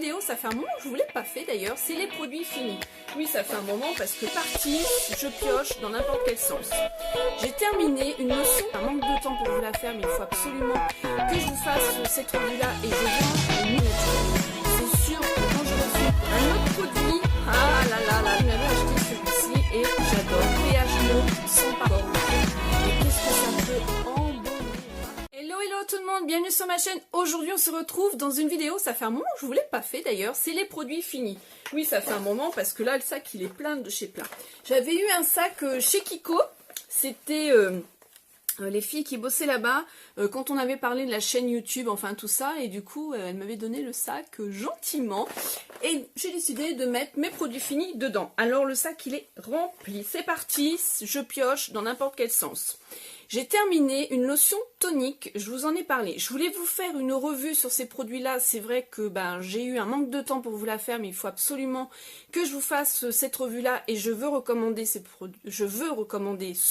vidéo, ça fait un moment que je ne vous l'ai pas fait d'ailleurs, c'est les produits finis. Oui, ça fait un moment parce que partie, je pioche dans n'importe quel sens. J'ai terminé une leçon, un manque de temps pour vous la faire, mais il faut absolument que je vous fasse cette revue-là et je viens une minute. C'est sûr que quand je refais un autre produit, ah là là là, je m'avais acheté celui-ci et j'adore. PH Note sans pardon. Et qu'est-ce que ça peut embaumer. Hello tout le monde, bienvenue sur ma chaîne. Aujourd'hui on se retrouve dans une vidéo, ça fait un moment que je ne vous l'ai pas fait d'ailleurs, c'est les produits finis. Oui, ça fait un moment parce que là le sac il est plein de chez plein. J'avais eu un sac chez Kiko, c'était les filles qui bossaient là-bas quand on avait parlé de la chaîne YouTube, enfin tout ça, et du coup elles m'avaient donné le sac gentiment et j'ai décidé de mettre mes produits finis dedans. Alors le sac il est rempli, c'est parti, je pioche dans n'importe quel sens. J'ai terminé une lotion tonique, je vous en ai parlé. Je voulais vous faire une revue sur ces produits-là. C'est vrai que j'ai eu un manque de temps pour vous la faire, mais il faut absolument que je vous fasse cette revue-là et je veux recommander ce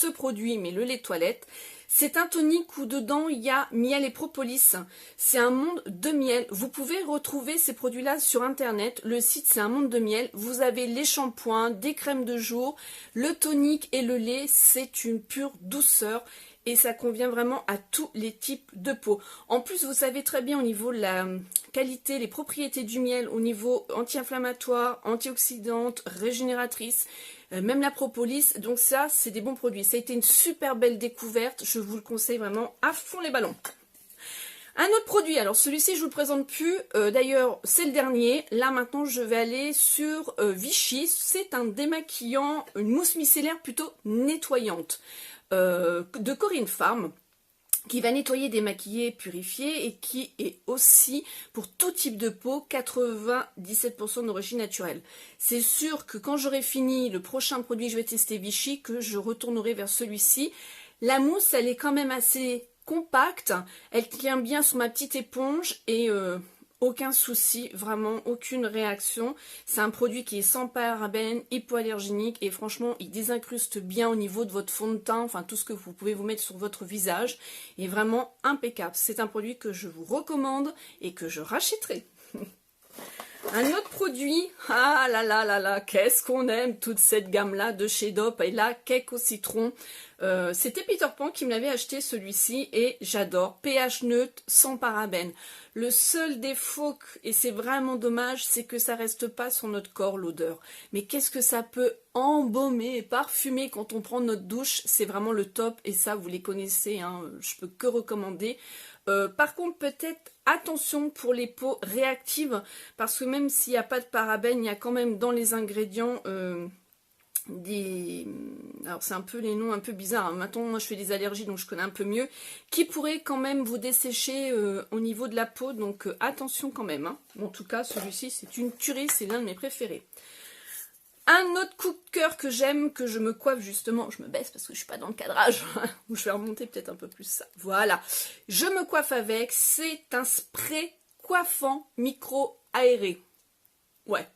produit, mais le lait de toilette. C'est un tonique où dedans il y a miel et propolis. C'est un monde de miel. Vous pouvez retrouver ces produits-là sur internet. Le site c'est un monde de miel. Vous avez les shampoings, des crèmes de jour, le tonique et le lait. C'est une pure douceur. Et ça convient vraiment à tous les types de peau. En plus, vous savez très bien au niveau de la qualité, les propriétés du miel, au niveau anti-inflammatoire, antioxydante, régénératrice, même la propolis. Donc ça, c'est des bons produits. Ça a été une super belle découverte. Je vous le conseille vraiment à fond les ballons. Un autre produit, alors celui-ci je vous le présente plus, d'ailleurs c'est le dernier. Là maintenant je vais aller sur Vichy. C'est un démaquillant, une mousse micellaire plutôt nettoyante. De Corinne Farm qui va nettoyer, démaquiller, purifier et qui est aussi pour tout type de peau 97% d'origine naturelle. C'est sûr que quand j'aurai fini le prochain produit que je vais tester Vichy, que je retournerai vers celui-ci. La mousse elle est quand même assez compacte, elle tient bien sur ma petite éponge et aucun souci, vraiment aucune réaction. C'est un produit qui est sans parabènes, hypoallergénique et franchement il désincruste bien au niveau de votre fond de teint, enfin tout ce que vous pouvez vous mettre sur votre visage. Il est vraiment impeccable. C'est un produit que je vous recommande et que je rachèterai. Un autre produit, ah là là là là, qu'est-ce qu'on aime toute cette gamme-là de chez Dop et la cake au citron. C'était Peter Pan qui me l'avait acheté celui-ci et j'adore. pH neutre, sans parabènes. Le seul défaut, et c'est vraiment dommage, c'est que ça reste pas sur notre corps l'odeur. Mais qu'est-ce que ça peut embaumer et parfumer quand on prend notre douche, c'est vraiment le top et ça vous les connaissez, hein, je peux que recommander. Par contre peut-être attention pour les peaux réactives parce que même s'il n'y a pas de parabènes, il y a quand même dans les ingrédients alors c'est un peu les noms un peu bizarres, hein. Maintenant moi je fais des allergies donc je connais un peu mieux, qui pourraient quand même vous dessécher au niveau de la peau, donc attention quand même, hein. Bon, en tout cas celui-ci c'est une tuerie, c'est l'un de mes préférés. Un autre coup de cœur que j'aime, que je me coiffe justement, je me baisse parce que je suis pas dans le cadrage, ou je vais remonter peut-être un peu plus ça. Voilà, je me coiffe avec, c'est un spray coiffant micro-aéré. Ouais,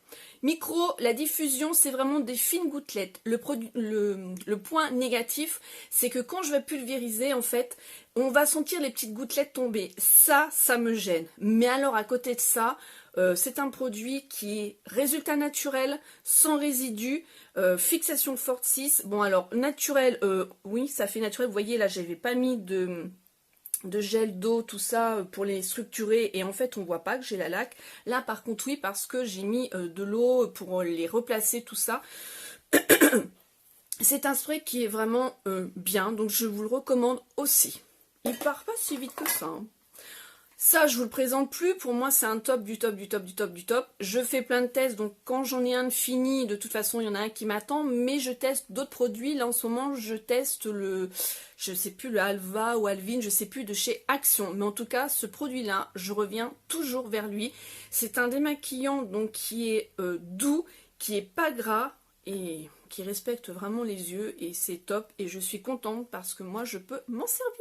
micro, la diffusion c'est vraiment des fines gouttelettes. Le point négatif c'est que quand je vais pulvériser en fait, on va sentir les petites gouttelettes tomber. Ça me gêne. Mais alors à côté de ça, c'est un produit qui est résultat naturel, sans résidus, fixation forte 6. Bon alors naturel, oui ça fait naturel, vous voyez là j'avais pas mis de gel d'eau, tout ça pour les structurer et en fait on voit pas que j'ai la laque. Là par contre oui parce que j'ai mis de l'eau pour les replacer tout ça. C'est un spray qui est vraiment bien donc je vous le recommande aussi. Il part pas si vite que ça, hein. Ça je vous le présente plus, pour moi c'est un top du top du top du top du top. Je fais plein de tests donc quand j'en ai un de fini, de toute façon il y en a un qui m'attend, mais je teste d'autres produits. Là en ce moment je teste je sais plus le Alva ou Alvin, je sais plus, de chez Action, mais en tout cas ce produit là je reviens toujours vers lui. C'est un démaquillant donc qui est doux, qui est pas gras et qui respecte vraiment les yeux et c'est top et je suis contente parce que moi je peux m'en servir.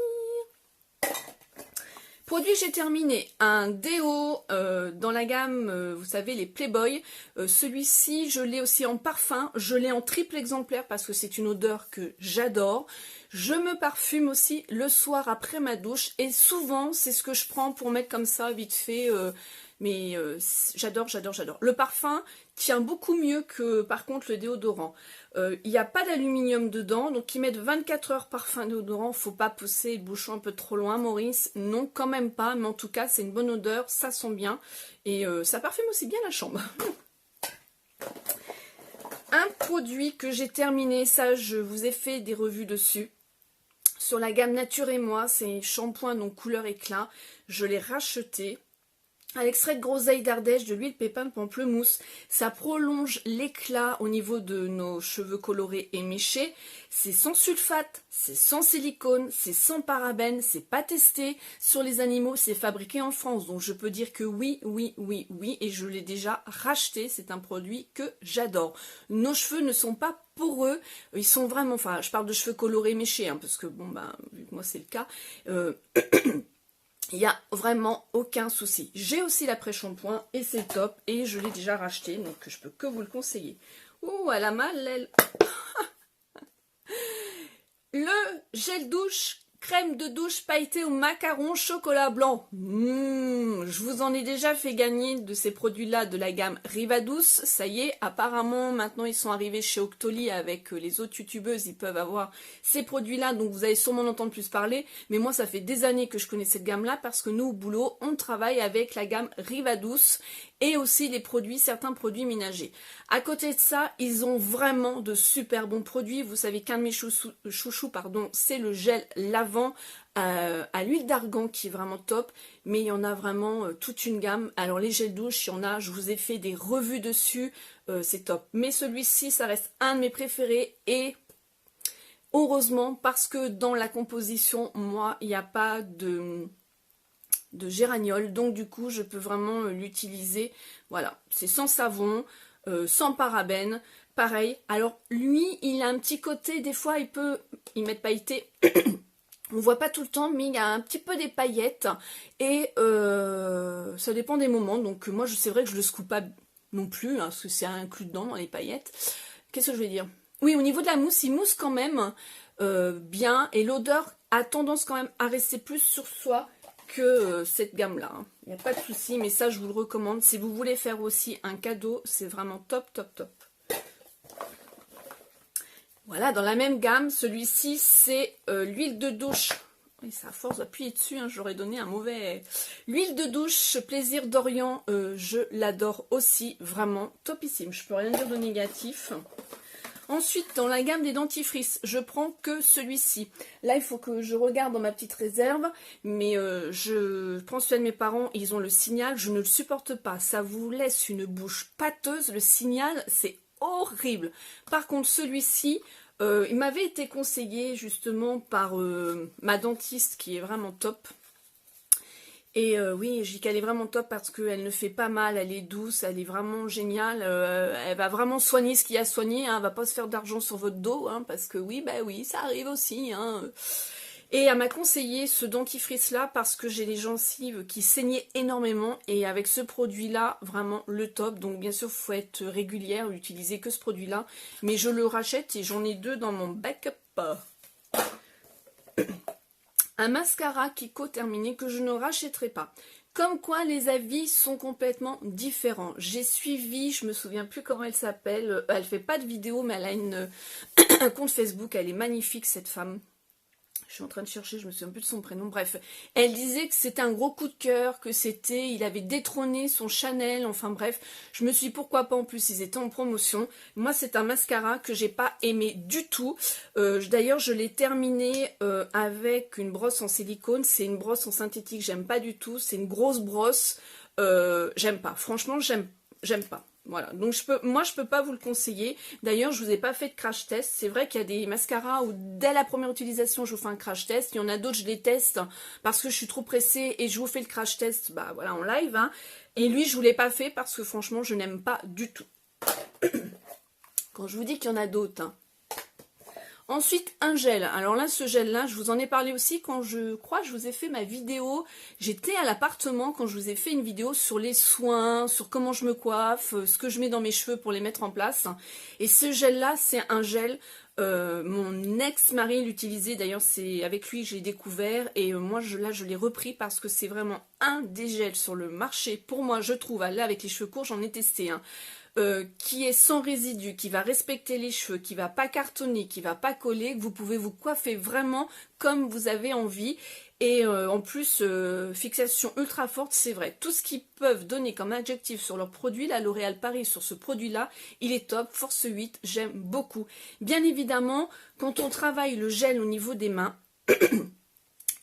Produit, j'ai terminé un déo dans la gamme, vous savez, les Playboy. Celui-ci, je l'ai aussi en parfum. Je l'ai en triple exemplaire parce que c'est une odeur que j'adore. Je me parfume aussi le soir après ma douche. Et souvent, c'est ce que je prends pour mettre comme ça, vite fait. Mais j'adore, j'adore, j'adore. Le parfum tient beaucoup mieux que, par contre, le déodorant. Il n'y a pas d'aluminium dedans, donc ils mettent 24 heures parfum déodorant. Faut pas pousser le bouchon un peu trop loin, Maurice. Non, quand même pas, mais en tout cas, c'est une bonne odeur, ça sent bien. Et ça parfume aussi bien la chambre. Un produit que j'ai terminé, ça, je vous ai fait des revues dessus. Sur la gamme Nature et Moi, c'est shampoing, donc couleur éclat. Je l'ai racheté. À l'extrait de groseille d'Ardèche, de l'huile pépin de pamplemousse, ça prolonge l'éclat au niveau de nos cheveux colorés et méchés. C'est sans sulfate, c'est sans silicone, c'est sans parabènes, c'est pas testé sur les animaux, c'est fabriqué en France. Donc je peux dire que oui, oui, oui, oui, et je l'ai déjà racheté. C'est un produit que j'adore. Nos cheveux ne sont pas poreux, ils sont vraiment, enfin je parle de cheveux colorés et méchés, hein, parce que bon, ben, vu que moi c'est le cas, il n'y a vraiment aucun souci. J'ai aussi l'après-shampoing et c'est top. Et je l'ai déjà racheté, donc je peux que vous le conseiller. Ouh, elle a mal, elle. Le gel douche, crème de douche pailletée au macaron chocolat blanc. Je vous en ai déjà fait gagner de ces produits-là de la gamme Rivadouce. Ça y est, apparemment, maintenant ils sont arrivés chez Octoly avec les autres youtubeuses. Ils peuvent avoir ces produits-là, donc vous allez sûrement en entendre plus parler. Mais moi, ça fait des années que je connais cette gamme-là parce que nous, au boulot, on travaille avec la gamme Rivadouce et aussi les produits, certains produits ménagers. À côté de ça, ils ont vraiment de super bons produits. Vous savez qu'un de mes chouchous, c'est le gel lavant à l'huile d'argan qui est vraiment top. Mais il y en a vraiment toute une gamme. Alors les gels douche, il y en a, je vous ai fait des revues dessus, c'est top. Mais celui-ci, ça reste un de mes préférés et heureusement parce que dans la composition, moi, il n'y a pas de géraniol, donc du coup je peux vraiment l'utiliser. Voilà, c'est sans savon, sans parabènes, pareil. Alors lui, il a un petit côté, des fois il peut y mettre pailleté, on voit pas tout le temps, mais il y a un petit peu des paillettes et ça dépend des moments. Donc moi c'est vrai que je le secoue pas non plus, hein, parce que c'est inclus dedans dans les paillettes. Qu'est-ce que je vais dire? Oui, au niveau de la mousse, il mousse quand même bien et l'odeur a tendance quand même à rester plus sur soi que cette gamme là, hein. Il n'y a pas de souci, mais ça je vous le recommande si vous voulez faire aussi un cadeau, c'est vraiment top top top. Voilà, dans la même gamme, celui-ci c'est l'huile de douche. Oui, c'est à force d'appuyer dessus, hein, j'aurais donné un mauvais. L'huile de douche Plaisir d'Orient, je l'adore aussi, vraiment topissime, je peux rien dire de négatif. Ensuite, dans la gamme des dentifrices, je prends que celui-ci. Là, il faut que je regarde dans ma petite réserve, mais je prends celui de mes parents, ils ont le Signal, je ne le supporte pas. Ça vous laisse une bouche pâteuse, le Signal, c'est horrible. Par contre, celui-ci, il m'avait été conseillé justement par ma dentiste qui est vraiment top. Et oui, j'y qu'elle est vraiment top parce qu'elle ne fait pas mal, elle est douce, elle est vraiment géniale. Elle va vraiment soigner ce qu'il y a à soigner, hein, elle va pas se faire d'argent sur votre dos, hein, parce que oui, bah oui, ça arrive aussi. Hein. Et elle m'a conseillé ce dentifrice-là parce que j'ai les gencives qui saignaient énormément. Et avec ce produit-là, vraiment le top. Donc bien sûr, il faut être régulière, utiliser que ce produit-là. Mais je le rachète et j'en ai deux dans mon backup. Un mascara Kiko terminé que je ne rachèterai pas. Comme quoi les avis sont complètement différents. J'ai suivi, je me souviens plus comment elle s'appelle. Elle fait pas de vidéo mais elle a un compte Facebook. Elle est magnifique cette femme. Je suis en train de chercher, je me souviens plus de son prénom. Bref, elle disait que c'était un gros coup de cœur, que il avait détrôné son Chanel. Enfin bref, je me suis dit pourquoi pas, en plus ils étaient en promotion. Moi c'est un mascara que j'ai pas aimé du tout. D'ailleurs je l'ai terminé avec une brosse en silicone. C'est une brosse en synthétique, j'aime pas du tout. C'est une grosse brosse, j'aime pas. Franchement j'aime pas. Voilà, donc moi je peux pas vous le conseiller. D'ailleurs je vous ai pas fait de crash test. C'est vrai qu'il y a des mascaras où dès la première utilisation je vous fais un crash test. Il y en a d'autres je les teste parce que je suis trop pressée et je vous fais le crash test bah voilà en live. Hein. Et lui je vous l'ai pas fait parce que franchement je n'aime pas du tout. Quand je vous dis qu'il y en a d'autres. Hein. Ensuite, un gel. Alors là, ce gel-là, je vous en ai parlé aussi quand je crois que je vous ai fait ma vidéo. J'étais à l'appartement quand je vous ai fait une vidéo sur les soins, sur comment je me coiffe, ce que je mets dans mes cheveux pour les mettre en place. Et ce gel-là, c'est un gel. Mon ex-mari l'utilisait, d'ailleurs c'est avec lui que j'ai découvert et moi là je l'ai repris parce que c'est vraiment un des gels sur le marché, pour moi je trouve, là avec les cheveux courts j'en ai testé un, qui est sans résidus, qui va respecter les cheveux, qui va pas cartonner, qui va pas coller, que vous pouvez vous coiffer vraiment comme vous avez envie. Et en plus, fixation ultra forte, c'est vrai. Tout ce qu'ils peuvent donner comme adjectif sur leur produit, là, L'Oréal Paris sur ce produit-là, il est top, force 8, j'aime beaucoup. Bien évidemment, quand on travaille le gel au niveau des mains,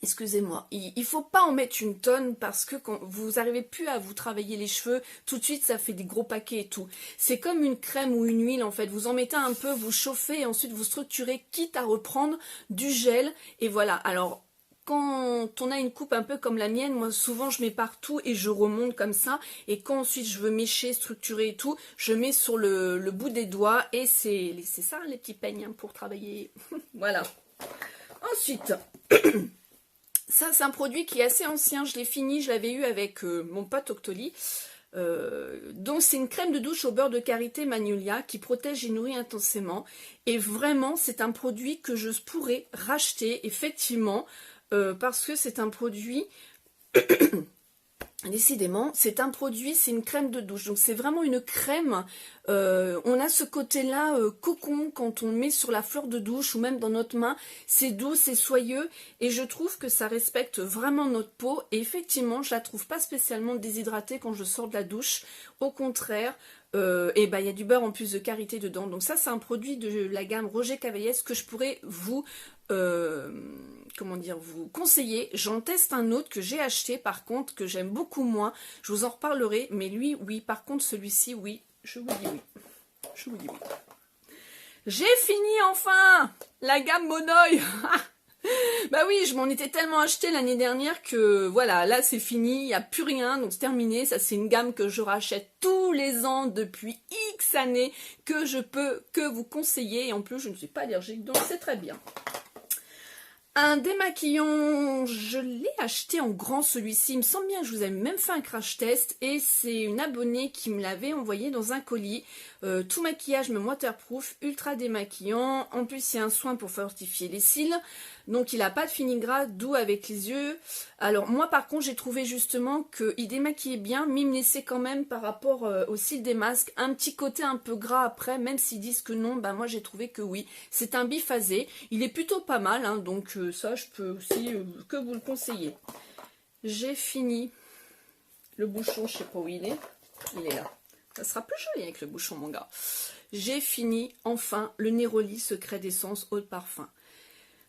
excusez-moi, il faut pas en mettre une tonne parce que quand vous arrivez plus à vous travailler les cheveux, tout de suite ça fait des gros paquets et tout. C'est comme une crème ou une huile en fait, vous en mettez un peu, vous chauffez et ensuite vous structurez, quitte à reprendre du gel. Et voilà, alors quand on a une coupe un peu comme la mienne, moi souvent je mets partout et je remonte comme ça. Et quand ensuite je veux mécher, structurer et tout, je mets sur le bout des doigts. Et c'est ça les petits peignes hein, pour travailler. Voilà. Ensuite, ça c'est un produit qui est assez ancien, je l'ai fini, je l'avais eu avec mon pote Octoly. Donc c'est une crème de douche au beurre de karité magnolia qui protège et nourrit intensément. Et vraiment c'est un produit que je pourrais racheter effectivement. Parce que c'est un produit, décidément, c'est un produit, c'est une crème de douche. Donc c'est vraiment une crème, on a ce côté-là cocon quand on met sur la fleur de douche ou même dans notre main. C'est doux, c'est soyeux et je trouve que ça respecte vraiment notre peau. Et effectivement, je la trouve pas spécialement déshydratée quand je sors de la douche. Au contraire, et ben il y a du beurre en plus de karité dedans. Donc ça c'est un produit de la gamme Roger Cavaillès que je pourrais vous comment dire, vous conseiller. J'en teste un autre que j'ai acheté par contre, que j'aime beaucoup moins. Je vous en reparlerai, mais lui, oui. Par contre, celui-ci, oui. Je vous dis oui. Je vous dis oui. J'ai fini enfin la gamme Monoï. Bah oui, je m'en étais tellement acheté l'année dernière que voilà, là c'est fini, il n'y a plus rien, donc c'est terminé. Ça c'est une gamme que je rachète tous les ans depuis X années, que je peux que vous conseiller. Et en plus, je ne suis pas allergique, donc c'est très bien. Un démaquillant, je l'ai acheté en grand celui-ci, il me semble bien que je vous avais même fait un crash test et c'est une abonnée qui me l'avait envoyé dans un colis. Tout maquillage même waterproof, ultra démaquillant, en plus il y a un soin pour fortifier les cils, donc il n'a pas de fini gras, doux avec les yeux. Alors moi par contre j'ai trouvé justement qu'il démaquillait bien, mais il me laissait quand même par rapport au cils des masques un petit côté un peu gras après, même s'ils disent que non, bah moi j'ai trouvé que oui. C'est un biphasé, il est plutôt pas mal, hein, donc ça je peux aussi que vous le conseiller. J'ai fini le bouchon, je sais pas où il est là. Ça sera plus joli avec le bouchon mon gars. J'ai fini enfin le Neroli Secret d'essence eau de parfum.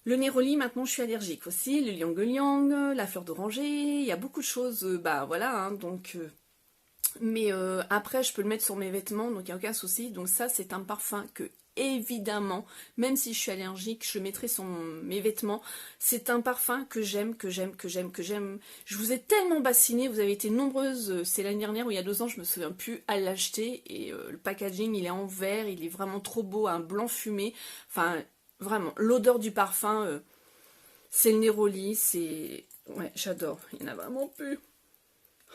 Le Neroli, maintenant je suis allergique aussi, le Liang Liang, la fleur d'oranger, il y a beaucoup de choses, bah voilà, hein, donc... mais après je peux le mettre sur mes vêtements, donc il n'y a aucun souci. Donc ça c'est un parfum que évidemment, même si je suis allergique, je le mettrai sur mes vêtements. C'est un parfum que j'aime, que j'aime, que j'aime, que j'aime. Je vous ai tellement bassiné, vous avez été nombreuses, c'est l'année dernière ou il y a 2 ans, je me souviens plus, à l'acheter. Et le packaging il est en verre, il est vraiment trop beau, un blanc fumé. Enfin, vraiment, l'odeur du parfum, c'est le Neroli, c'est... Ouais, j'adore, il n'y en a vraiment plus.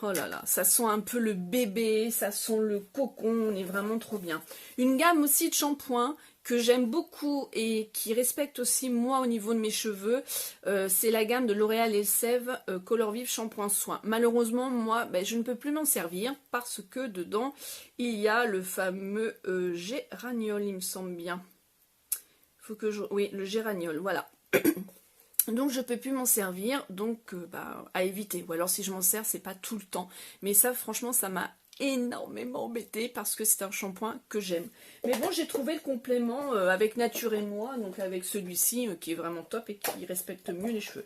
Oh là là, ça sent un peu le bébé, ça sent le cocon, on est vraiment trop bien. Une gamme aussi de shampoings que j'aime beaucoup et qui respecte aussi moi au niveau de mes cheveux, c'est la gamme de L'Oréal Elseve Color Vive Shampoing Soin. Malheureusement, moi, ben, je ne peux plus m'en servir parce que dedans, il y a le fameux géraniol, il me semble bien. Faut que je... Oui, le géraniol, voilà. Donc je peux plus m'en servir, donc bah, à éviter. Ou alors si je m'en sers, c'est pas tout le temps. Mais ça, franchement, ça m'a énormément embêté parce que c'est un shampoing que j'aime. Mais bon, j'ai trouvé le complément avec Nature et Moi, donc avec celui-ci qui est vraiment top et qui respecte mieux les cheveux.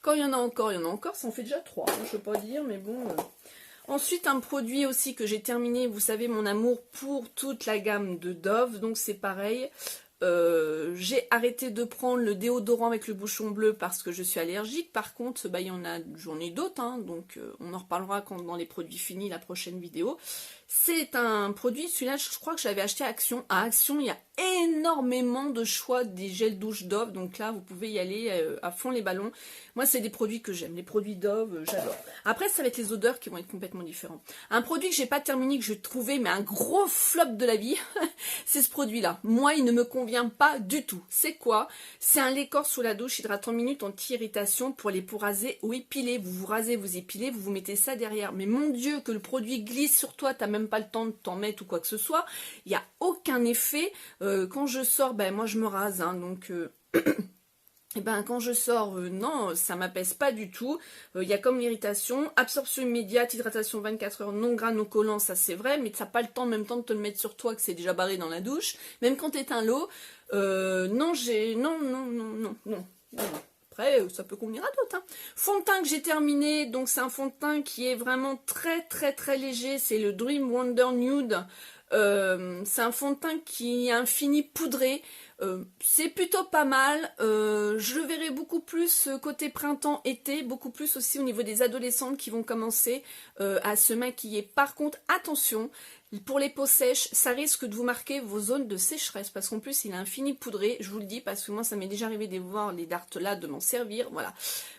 Quand il y en a encore, il y en a encore. Ça en fait déjà 3, hein, je peux pas dire, mais bon... Ensuite, un produit aussi que j'ai terminé, vous savez, mon amour pour toute la gamme de Dove, donc c'est pareil. J'ai arrêté de prendre le déodorant avec le bouchon bleu parce que je suis allergique. Par contre, bah, j'en ai d'autres, hein, donc on en reparlera quand, dans les produits finis, la prochaine vidéo. C'est un produit, celui-là je crois que je l'avais acheté à Action. À Action il y a énormément de choix des gels douche Dove, donc là vous pouvez y aller à fond les ballons. Moi c'est des produits que j'aime, les produits Dove j'adore. Après ça va être les odeurs qui vont être complètement différents. Un produit que j'ai pas terminé, que j'ai trouvé mais un gros flop de la vie, c'est ce produit là. Moi il ne me convient pas du tout. C'est quoi? C'est un lait corps sous la douche hydratant minutes anti-irritation pour les peaux rasées ou épilées. Vous vous rasez, vous épilez, vous mettez ça derrière. Mais mon Dieu, que le produit glisse sur toi, t'as même pas le temps de t'en mettre ou quoi que ce soit. Il n'y a aucun effet. Quand je sors, ben moi je me rase, hein, donc et ben quand je sors, non, ça m'apaise pas du tout. Il y a comme l'irritation, absorption immédiate, hydratation 24 heures, non gras, non collant, ça c'est vrai, mais t'as pas le temps en même temps de te le mettre sur toi que c'est déjà barré dans la douche. Même quand t'éteins l'eau, non, non. Après, ça peut convenir à d'autres. Hein. Fond de teint que j'ai terminé, donc c'est un fond de teint qui est vraiment très léger, c'est le Dream Wonder Nude. C'est un fond de teint qui est infini poudré. C'est plutôt pas mal. Je le verrai beaucoup plus côté printemps-été, beaucoup plus aussi au niveau des adolescentes qui vont commencer à se maquiller. Par contre, attention, pour les peaux sèches, ça risque de vous marquer vos zones de sécheresse parce qu'en plus il est infini poudré, je vous le dis parce que moi ça m'est déjà arrivé de voir les darts là, de m'en servir, voilà.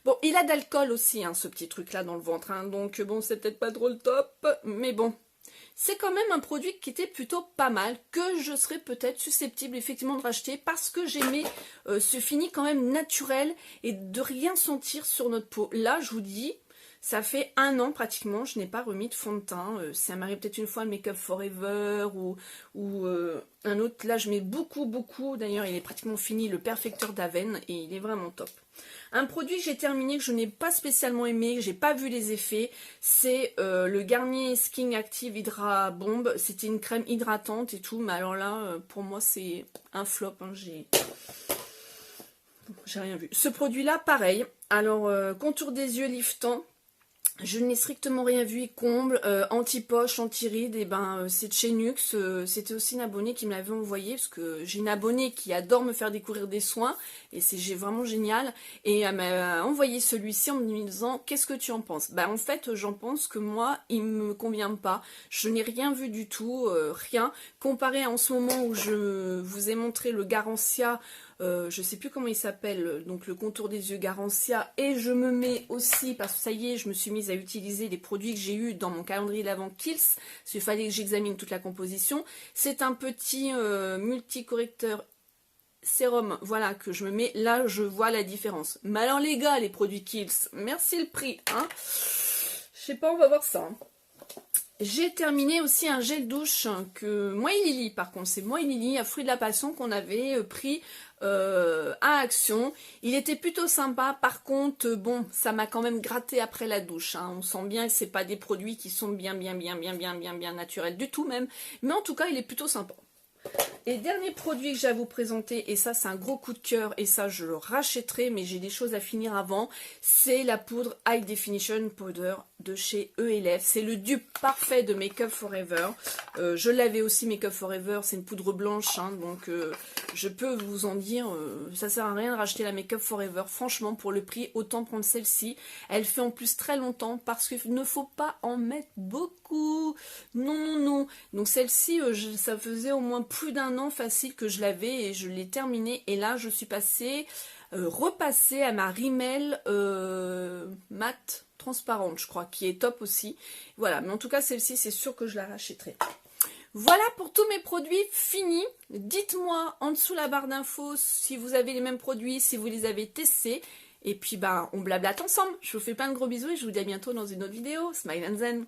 Bon, il a d'alcool aussi, hein, ce petit truc là dans le ventre, hein, donc bon c'est peut-être pas trop le top, mais bon. C'est quand même un produit qui était plutôt pas mal, que je serais peut-être susceptible effectivement de racheter parce que j'aimais ce fini quand même naturel et de rien sentir sur notre peau. Là, je vous dis, ça fait 1 an pratiquement, je n'ai pas remis de fond de teint. Ça m'arrive peut-être une fois le Make Up Forever ou un autre. Là, je mets beaucoup. D'ailleurs, il est pratiquement fini, le Perfecteur d'Aven et il est vraiment top. Un produit que j'ai terminé, que je n'ai pas spécialement aimé, que j'ai pas vu les effets, c'est le Garnier Skin Active Hydra Bomb. C'était une crème hydratante et tout, mais alors là, pour moi, c'est un flop. Hein, j'ai rien vu. Ce produit-là, pareil. Alors, contour des yeux liftant. Je n'ai strictement rien vu, il comble, anti-poche, anti-rides, et ben c'est de chez Nux, c'était aussi une abonnée qui me l'avait envoyé, parce que j'ai une abonnée qui adore me faire découvrir des soins, et c'est vraiment génial, et elle m'a envoyé celui-ci en me disant, qu'est-ce que tu en penses? Ben en fait, j'en pense que moi, il me convient pas, je n'ai rien vu du tout, rien, comparé à en ce moment où je vous ai montré le Garancia, je sais plus comment il s'appelle, donc le contour des yeux Garancia, et je me mets aussi, parce que ça y est, je me suis mise à utiliser les produits que j'ai eu dans mon calendrier d'avant Kiehl's, parce qu'il fallait que j'examine toute la composition. C'est un petit multicorrecteur sérum, voilà, que je me mets, là je vois la différence. Mais alors les gars, les produits Kiehl's, merci le prix, hein. Je sais pas, on va voir ça. Hein. J'ai terminé aussi un gel douche que Moi et Lily, par contre, c'est Moi et Lily, à Fruit de la Passion qu'on avait pris à Action. Il était plutôt sympa, par contre, bon, ça m'a quand même gratté après la douche. Hein. On sent bien que c'est pas des produits qui sont bien naturels du tout même, mais en tout cas, il est plutôt sympa. Et dernier produit que j'ai à vous présenter, et ça c'est un gros coup de cœur, et ça je le rachèterai, mais j'ai des choses à finir avant, c'est la poudre High Definition Powder de chez ELF. C'est le dupe parfait de Make Up Forever. Je l'avais aussi Make Up Forever, c'est une poudre blanche, hein, donc je peux vous en dire, ça sert à rien de racheter la Make Up Forever. Franchement, pour le prix, autant prendre celle-ci. Elle fait en plus très longtemps, parce qu'il ne faut pas en mettre beaucoup. Non. Donc celle-ci, ça faisait au moins plus d'1 an facile que je l'avais et je l'ai terminée. Et là, je suis repassée à ma Rimmel mat transparente, je crois, qui est top aussi. Voilà, mais en tout cas, celle-ci, c'est sûr que je la rachèterai. Voilà pour tous mes produits finis. Dites-moi en dessous la barre d'infos si vous avez les mêmes produits, si vous les avez testés. Et puis, on blablate ensemble. Je vous fais plein de gros bisous et je vous dis à bientôt dans une autre vidéo. Smile and Zen.